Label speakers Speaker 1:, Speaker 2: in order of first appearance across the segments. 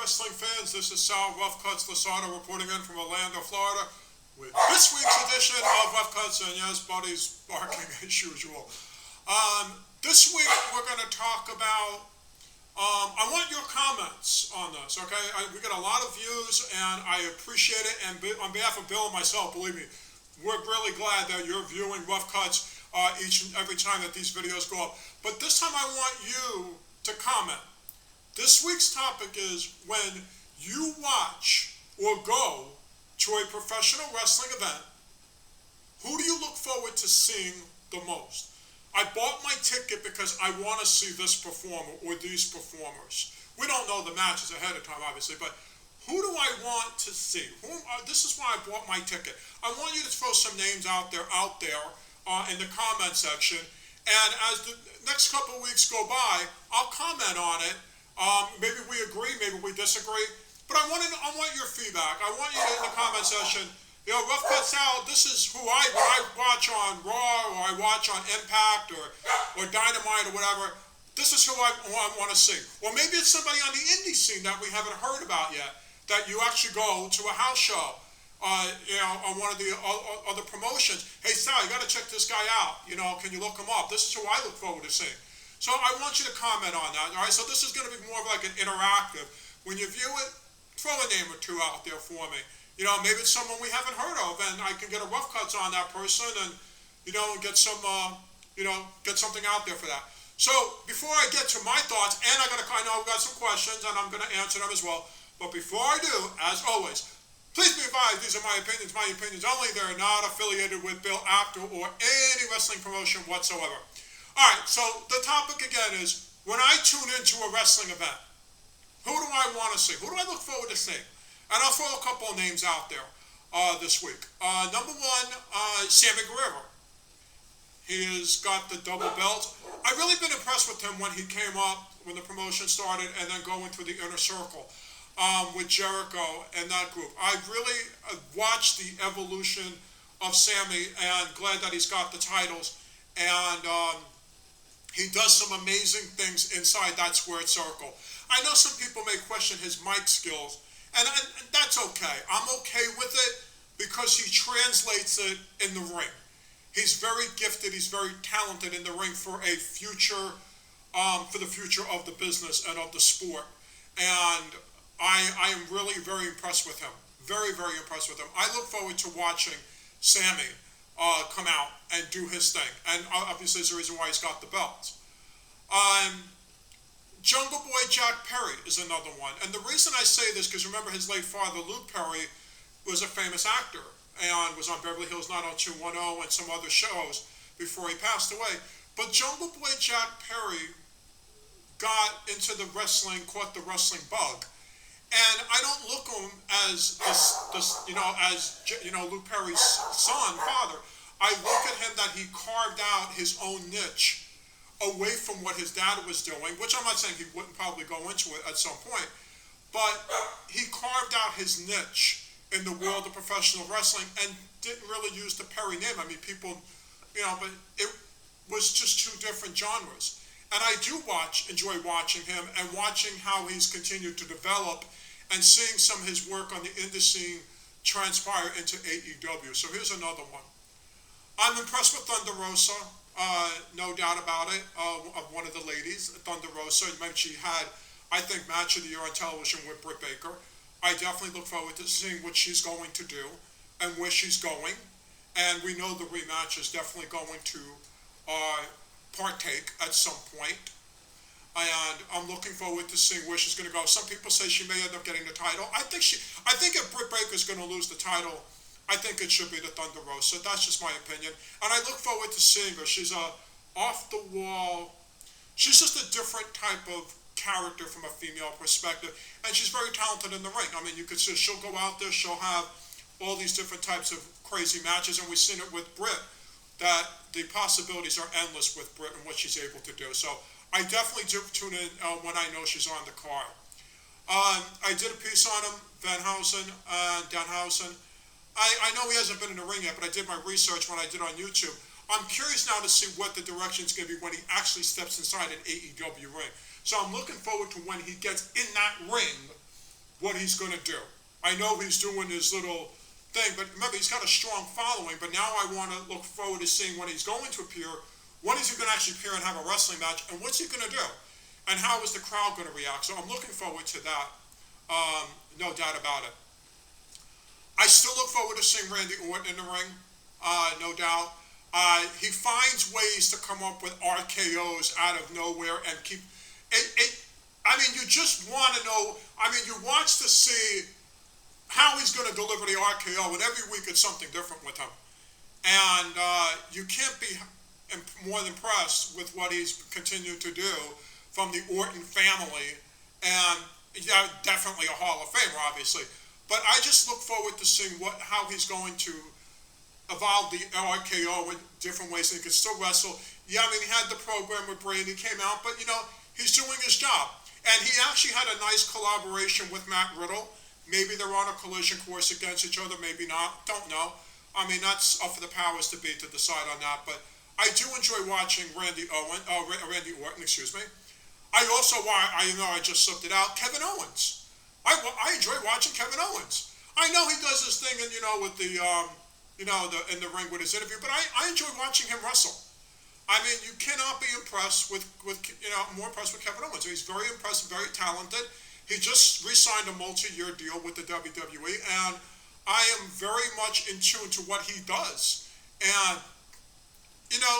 Speaker 1: wrestling fans? This is Sal LaSardo reporting in from Orlando, Florida, with this week's edition of Rough Cuts, and yes, Buddy's barking as usual. This week we're going to talk about, I want your comments on this, okay? We get a lot of views, and I appreciate it, and on behalf of Bill and myself, believe me, we're really glad that you're viewing Rough Cuts each and every time that these videos go up. But this time I want you to comment. This week's topic is when you watch or go to a professional wrestling event, who do you look forward to seeing the most? I bought my ticket because I want to see this performer or these performers. We don't know the matches ahead of time, obviously, but who do I want to see? This is why I bought my ticket. I want you to throw some names out there in the comment section, and as the next couple of weeks go by, I'll comment on it. Maybe we agree, maybe we disagree, but I want your feedback. I want you in the comment section, Rough Cut Sal, this is who when I watch on Raw, or I watch on Impact, or Dynamite, or whatever, this is who I want to see. Or maybe it's somebody on the indie scene that we haven't heard about yet, that you actually go to a house show, on one of the other promotions. Hey Sal, you got to check this guy out. Can you look him up? This is who I look forward to seeing. So I want you to comment on that, all right? So this is going to be more of like an interactive. When you view it, throw a name or two out there for me. Maybe it's someone we haven't heard of, and I can get a Rough Cuts on that person, and get some, get something out there for that. So before I get to my thoughts, and I know I've got some questions, and I'm going to answer them as well. But before I do, as always, please be advised, these are my opinions only. They're not affiliated with Bill Apter or any wrestling promotion whatsoever. All right, so the topic again is, when I tune into a wrestling event, who do I want to see? Who do I look forward to seeing? And I'll throw a couple of names out there this week. Number one, Sammy Guerrero. He has got the double belt. I've really been impressed with him when he came up, when the promotion started, and then going through the inner circle with Jericho and that group. I've really watched the evolution of Sammy, and glad that he's got the titles. And he does some amazing things inside that squared circle. I know some people may question his mic skills, and that's okay. I'm okay with it because he translates it in the ring. He's very gifted. He's very talented in the ring for a future, for the future of the business and of the sport. And I am really very impressed with him. Very, very impressed with him. I look forward to watching Sammy come out and do his thing. And obviously there's a reason why he's got the belt. Jungle Boy Jack Perry is another one. And the reason I say this, because remember his late father, Luke Perry, was a famous actor and was on Beverly Hills 90210 and some other shows before he passed away. But Jungle Boy Jack Perry got into the wrestling, caught the wrestling bug. And I don't look at him as Luke Perry's son, father. I look at him that he carved out his own niche away from what his dad was doing, which I'm not saying he wouldn't probably go into it at some point, but he carved out his niche in the world of professional wrestling and didn't really use the Perry name. I mean, people, but it was just two different genres. And I do enjoy watching him and watching how he's continued to develop and seeing some of his work on the indie scene transpire into AEW. So here's another one. I'm impressed with Thunder Rosa, no doubt about it, of one of the ladies, Thunder Rosa. She had, I think, match of the year on television with Britt Baker. I definitely look forward to seeing what she's going to do and where she's going. And we know the rematch is definitely going to partake at some point. And I'm looking forward to seeing where she's going to go. Some people say she may end up getting the title. I think if Britt Baker's going to lose the title, I think it should be the Thunder Rosa. That's just my opinion. And I look forward to seeing her. She's a off-the-wall, she's just a different type of character from a female perspective. And she's very talented in the ring. I mean, you could see she'll go out there, she'll have all these different types of crazy matches. And we've seen it with Britt, that the possibilities are endless with Britt and what she's able to do. So I definitely do tune in when I know she's on the card. I did a piece on him, Danhausen. I know he hasn't been in the ring yet, but I did my research when I did on YouTube. I'm curious now to see what the direction is going to be when he actually steps inside an AEW ring. So I'm looking forward to when he gets in that ring what he's going to do. I know he's doing his little thing, but remember, he's got a strong following, but now I want to look forward to seeing when he's going to appear. When is he going to actually appear and have a wrestling match, and what's he going to do? And how is the crowd going to react? So I'm looking forward to that, no doubt about it. I still look forward to seeing Randy Orton in the ring, no doubt. He finds ways to come up with RKOs out of nowhere and keep it. I mean, you just want to know. I mean, you watch to see how he's going to deliver the RKO, and every week it's something different with him. And you can't be more than impressed with what he's continued to do from the Orton family, and yeah, definitely a Hall of Famer, obviously. But I just look forward to seeing how he's going to evolve the RKO in different ways. He can still wrestle. Yeah, I mean, he had the program with Brady, came out, but, you know, he's doing his job. And he actually had a nice collaboration with Matt Riddle. Maybe they're on a collision course against each other, maybe not. Don't know. I mean, that's up for the powers to be to decide on that. But I do enjoy watching Randy Orton, excuse me. I also, I just slipped it out, Kevin Owens. I enjoy watching Kevin Owens. I know he does this thing, and with the, in the ring with his interview, but I enjoy watching him wrestle. I mean, you cannot be impressed more impressed with Kevin Owens. He's very impressive, very talented. He just re-signed a multi-year deal with the WWE, and I am very much in tune to what he does. And,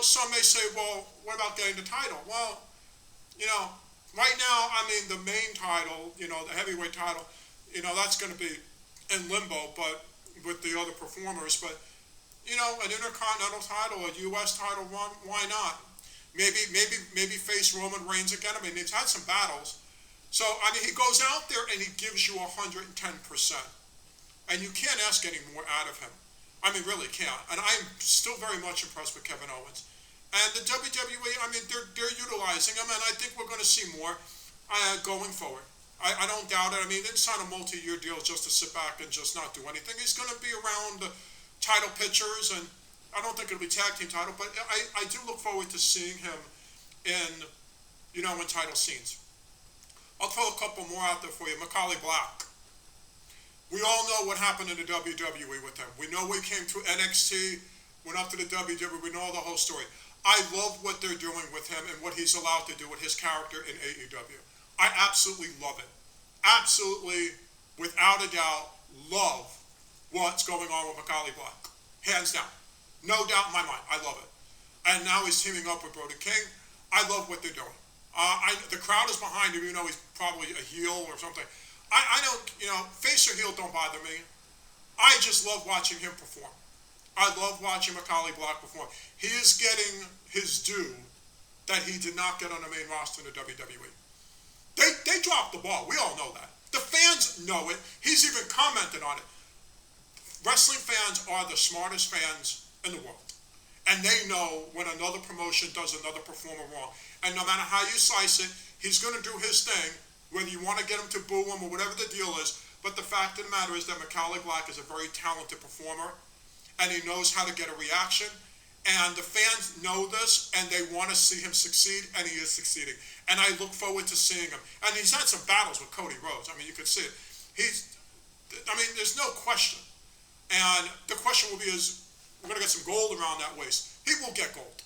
Speaker 1: some may say, well, what about getting the title? Well, right now, I mean, the main title, the heavyweight title, that's going to be in limbo, but with the other performers. But, an Intercontinental title, a U.S. title run, why not? Maybe face Roman Reigns again. I mean, he's had some battles. So, I mean, he goes out there and he gives you 110%. And you can't ask any more out of him. I mean, really can't. And I'm still very much impressed with Kevin Owens. And the WWE, I mean, they're utilizing him, and I think we're going to see more going forward. I don't doubt it. I mean, they didn't sign a multi-year deal just to sit back and just not do anything. He's going to be around title pictures, and I don't think it'll be tag team title, but I do look forward to seeing him in title scenes. I'll throw a couple more out there for you. Macaulay Black. We all know what happened in the WWE with him. We know he came to NXT, went up to the WWE. We know the whole story. I love what they're doing with him and what he's allowed to do with his character in AEW. I absolutely love it. Absolutely, without a doubt, love what's going on with Macaulay Black. Hands down. No doubt in my mind. I love it. And now he's teaming up with Brody King. I love what they're doing. The crowd is behind him, he's probably a heel or something. I don't, face or heel don't bother me. I just love watching him perform. I love watching Macaulay Black perform. He is getting his due that he did not get on the main roster in the WWE. They dropped the ball. We all know that. The fans know it. He's even commented on it. Wrestling fans are the smartest fans in the world. And they know when another promotion does another performer wrong. And no matter how you slice it, he's going to do his thing, whether you want to get him to boo him or whatever the deal is. But the fact of the matter is that Macaulay Black is a very talented performer, and he knows how to get a reaction. And the fans know this, and they want to see him succeed, and he is succeeding. And I look forward to seeing him. And he's had some battles with Cody Rhodes. I mean, you can see it. There's no question. And the question will be we're going to get some gold around that waist. He will get gold.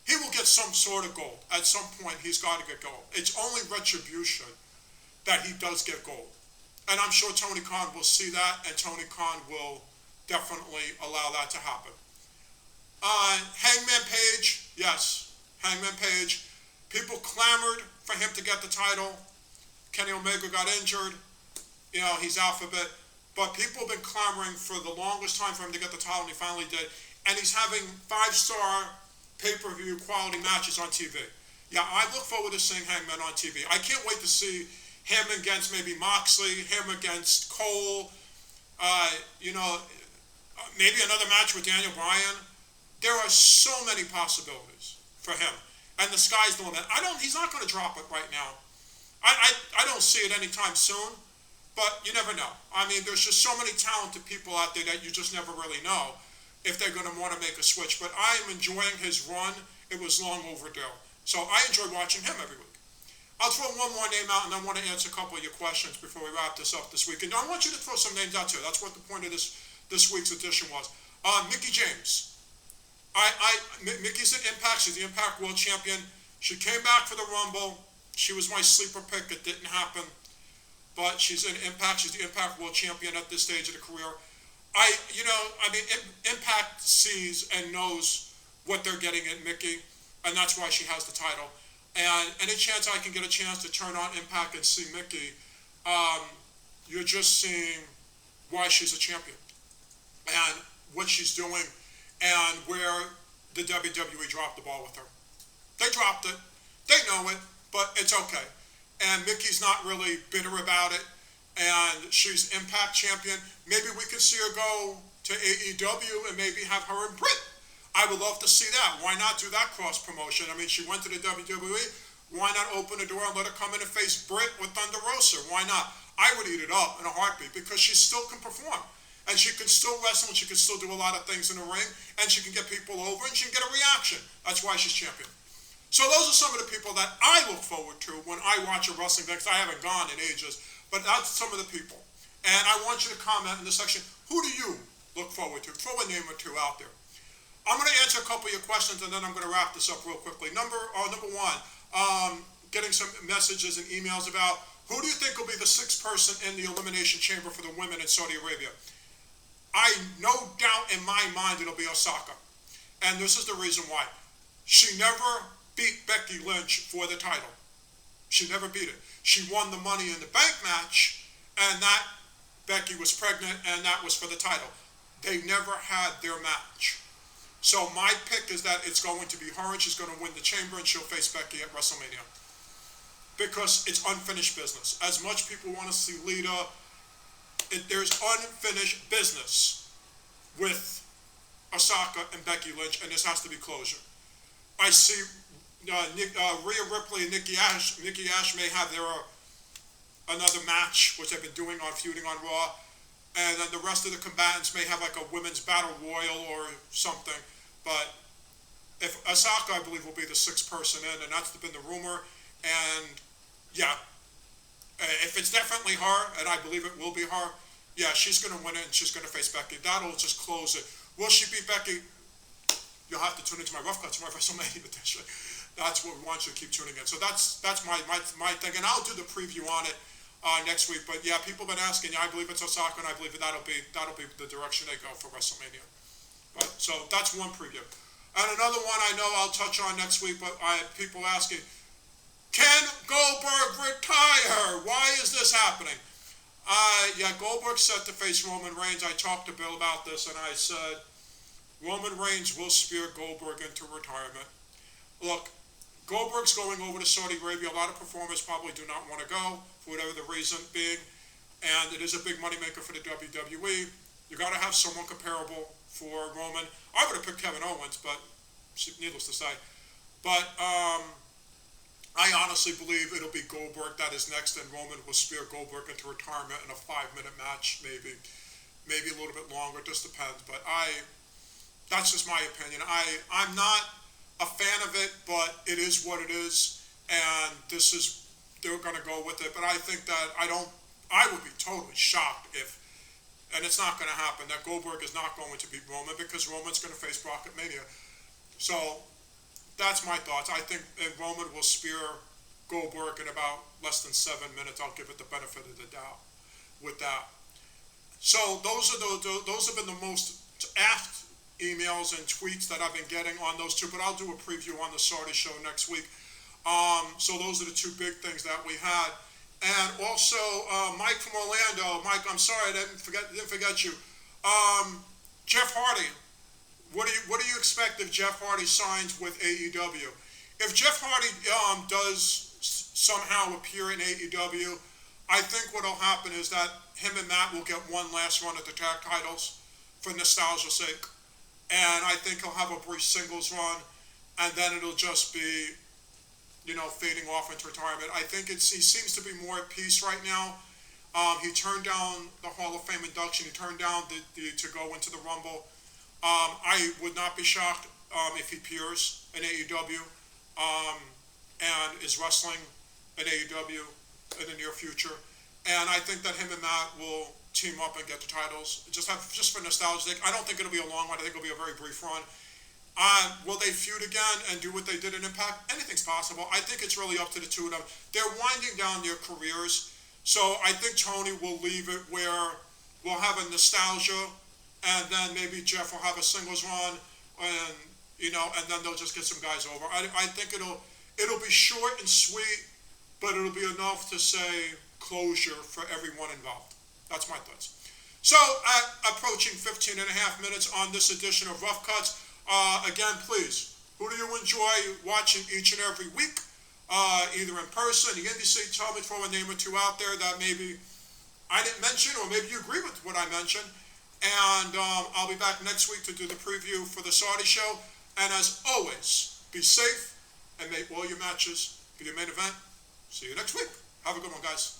Speaker 1: He will get some sort of gold. At some point, he's got to get gold. It's only retribution that he does get gold. And I'm sure Tony Khan will see that, and Tony Khan will definitely allow that to happen. Hangman Page, yes, Hangman Page. People clamored for him to get the title. Kenny Omega got injured. He's out for a bit. But people have been clamoring for the longest time for him to get the title, and he finally did. And he's having 5-star pay-per-view quality matches on TV. Yeah, I look forward to seeing Hangman on TV. I can't wait to see him against maybe Moxley, him against Cole, maybe another match with Daniel Bryan. There are so many possibilities for him. And the sky's the limit. He's not going to drop it right now. I don't see it anytime soon, but you never know. I mean, there's just so many talented people out there that you just never really know if they're going to want to make a switch. But I'm enjoying his run. It was long overdue. So I enjoy watching him every week. I'll throw one more name out, and I want to answer a couple of your questions before we wrap this up this week. And I want you to throw some names out too. That's what the point of this week's edition was. Mickie James. Mickey's an Impact. She's the Impact World Champion. She came back for the Rumble. She was my sleeper pick. It didn't happen. But she's an Impact. She's the Impact World Champion at this stage of the career. Impact sees and knows what they're getting at Mickie, and that's why she has the title. And any chance I can get a chance to turn on Impact and see Mickie, you're just seeing why she's a champion and what she's doing and where the WWE dropped the ball with her. They dropped it. They know it, but it's okay. And Mickey's not really bitter about it, and she's Impact champion. Maybe we could see her go to AEW and maybe have her and Britt. I would love to see that. Why not do that cross promotion? I mean, she went to the WWE. Why not open the door and let her come in and face Britt with Thunder Rosa? Why not? I would eat it up in a heartbeat because she still can perform. And she can still wrestle, and she can still do a lot of things in the ring, and she can get people over, and she can get a reaction. That's why she's champion. So those are some of the people that I look forward to when I watch a wrestling event. I haven't gone in ages, but that's some of the people. And I want you to comment in the section, who do you look forward to? Throw a name or two out there. I'm going to answer a couple of your questions, and then I'm going to wrap this up real quickly. Number one, getting some messages and emails about who do you think will be the sixth person in the Elimination Chamber for the women in Saudi Arabia? I no doubt in my mind it'll be Osaka. And this is the reason why. She never beat Becky Lynch for the title. She never beat it. She won the Money in the Bank match, and that Becky was pregnant, and that was for the title. They never had their match. So my pick is that it's going to be her, and she's going to win the chamber, and she'll face Becky at WrestleMania. Because it's unfinished business. As much people want to see Lita, there's unfinished business with Osaka and Becky Lynch, and this has to be closure. I see Rhea Ripley and Nikki Ash may have another match, which they've been doing on Feuding on Raw, and then the rest of the combatants may have like a women's battle royal or something. But if Osaka, I believe, will be the sixth person in, and that's been the rumor. And yeah, if it's definitely her, and I believe it will be her, yeah, she's going to win it, and she's going to face Becky. That'll just close it. Will she beat Becky? You'll have to tune into my Rough Cuts, my WrestleMania edition. That's what we want you to keep tuning in. So that's my thing, and I'll do the preview on it next week. But yeah, people have been asking. Yeah, I believe it's Osaka, and I believe that'll be the direction they go for WrestleMania. But so that's one preview. And another one I know I'll touch on next week. But I had people asking, can Goldberg retire? Why is this happening? Yeah, Goldberg's set to face Roman Reigns. I talked to Bill about this, and I said Roman Reigns will spear Goldberg into retirement. Look, Goldberg's going over to Saudi Arabia. A lot of performers probably do not want to go, for whatever the reason being. And it is a big moneymaker for the WWE. You got to have someone comparable for Roman. I would have picked Kevin Owens, but needless to say. But I honestly believe it'll be Goldberg that is next, and Roman will spear Goldberg into retirement in a 5-minute match, maybe a little bit longer. It just depends. But that's just my opinion. I'm not a fan of it, but it is what it is, and they're going to go with it. But I think that I would be totally shocked if, and it's not going to happen, that Goldberg is not going to beat Roman, because Roman's going to face Brock at Mania. So that's my thoughts. I think Roman will spear Goldberg in about less than 7 minutes. I'll give it the benefit of the doubt with that. So those have been the most asked emails and tweets that I've been getting on those two, but I'll do a preview on the Saudi show next week. So those are the two big things that we had. And also, Mike from Orlando. Mike, I'm sorry, I didn't forget you. Jeff Hardy. What do you expect if Jeff Hardy signs with AEW? If Jeff Hardy does somehow appear in AEW, I think what will happen is that him and Matt will get one last run at the tag titles for nostalgia's sake. And I think he'll have a brief singles run, and then it'll just be, fading off into retirement. I think he seems to be more at peace right now. He turned down the Hall of Fame induction. He turned down to go into the Rumble. I would not be shocked if he appears in AEW and is wrestling in AEW in the near future. And I think that him and Matt will team up and get the titles. Just for nostalgia sake. I don't think it'll be a long one. I think it'll be a very brief run. Will they feud again and do what they did in Impact? Anything's possible. I think it's really up to the two of them. They're winding down their careers, so I think Tony will leave it where we'll have a nostalgia, and then maybe Jeff will have a singles run, and and then they'll just get some guys over. I think it'll be short and sweet, but it'll be enough to say closure for everyone involved. That's my thoughts. So, approaching 15 and a half minutes on this edition of Rough Cuts. Again, please, who do you enjoy watching each and every week? Either in person, the indie scene, tell me, throw a name or two out there that maybe I didn't mention, or maybe you agree with what I mentioned. And I'll be back next week to do the preview for the Saudi show. And as always, be safe and make all your matches be your main event. See you next week. Have a good one, guys.